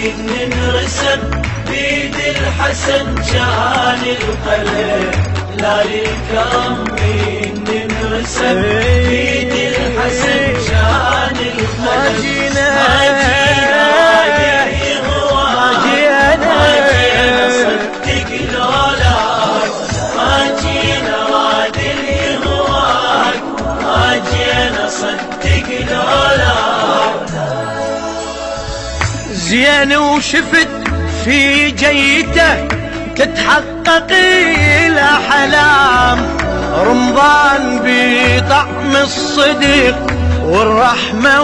ننرسم بيد الحسن كان القلم، لا للكرم مين ننرسم بيد الحسن كان القلم. ما جينا صدق لولاك، ما جينا عادل يهواك، ما جينا صدق لولاك. زين وشفت في جيته تتحقق الأحلام، رمضان بطعم الصدق والرحمة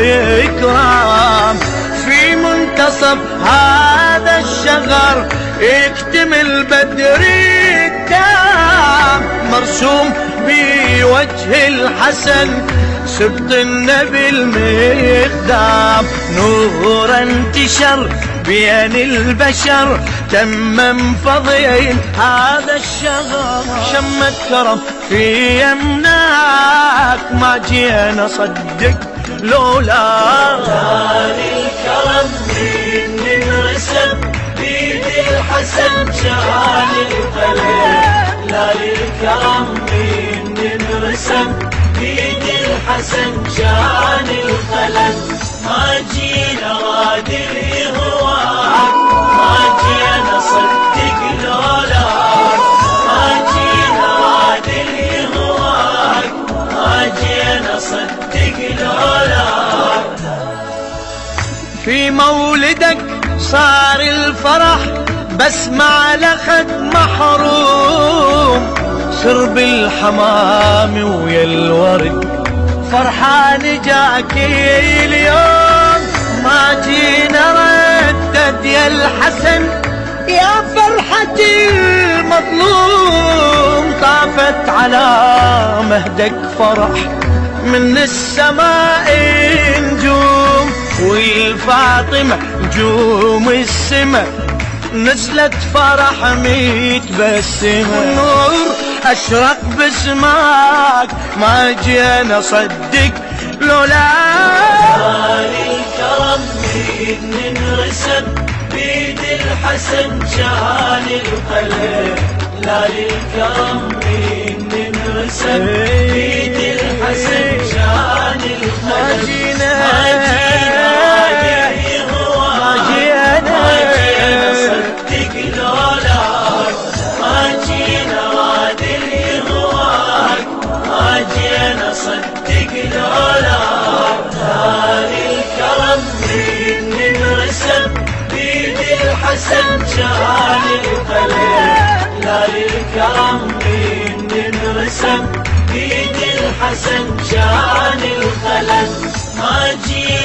والإكرام، في منتصف هذا الشهر يكتمل بدر التام، مرسوم بوجه الحسن سبط النبي المخدام، نور انتشر بين البشر تمم فضيل هذا الشهر، شمت كرم في يمناك، ما جينا صدق لولاك. لا للكرم مين ننرسم بيد الحسن كان القلم، لا للكرم مين ننرسم بيد الحسن كان القلم. ما جينا غادر يهواك، ما جينا صدق لولاك، ما جينا غادر يهواك، ما جينا صدق لولاك. في مولدك صار الفرح بس مع لخد محروم، سرب الحمام ويا الورد فرحان جاك اليوم، ما جينا ردد يا الحسن يا فرحة المظلوم، طافت على مهدك فرح من السماء نجوم، والفاطمة نجوم السما نزلت فرح متبسم، النور أشرق باسمك، ما جينا صدق لولاك. لا للكرم مين ننرسم بيد الحسن كان القلم، لا للكرم مين ننرسم بيد الحسن كان القلم. ما جينا عادل يهواك، ما جينا صدق لولاك، ما جينا عادل يهواك، ما جينا صدق لولاك. لا للكرم مين ننرسم بيد الحسن كان القلم، لا للكرم مين ننرسم بيد الحسن كان القلم. ما جينا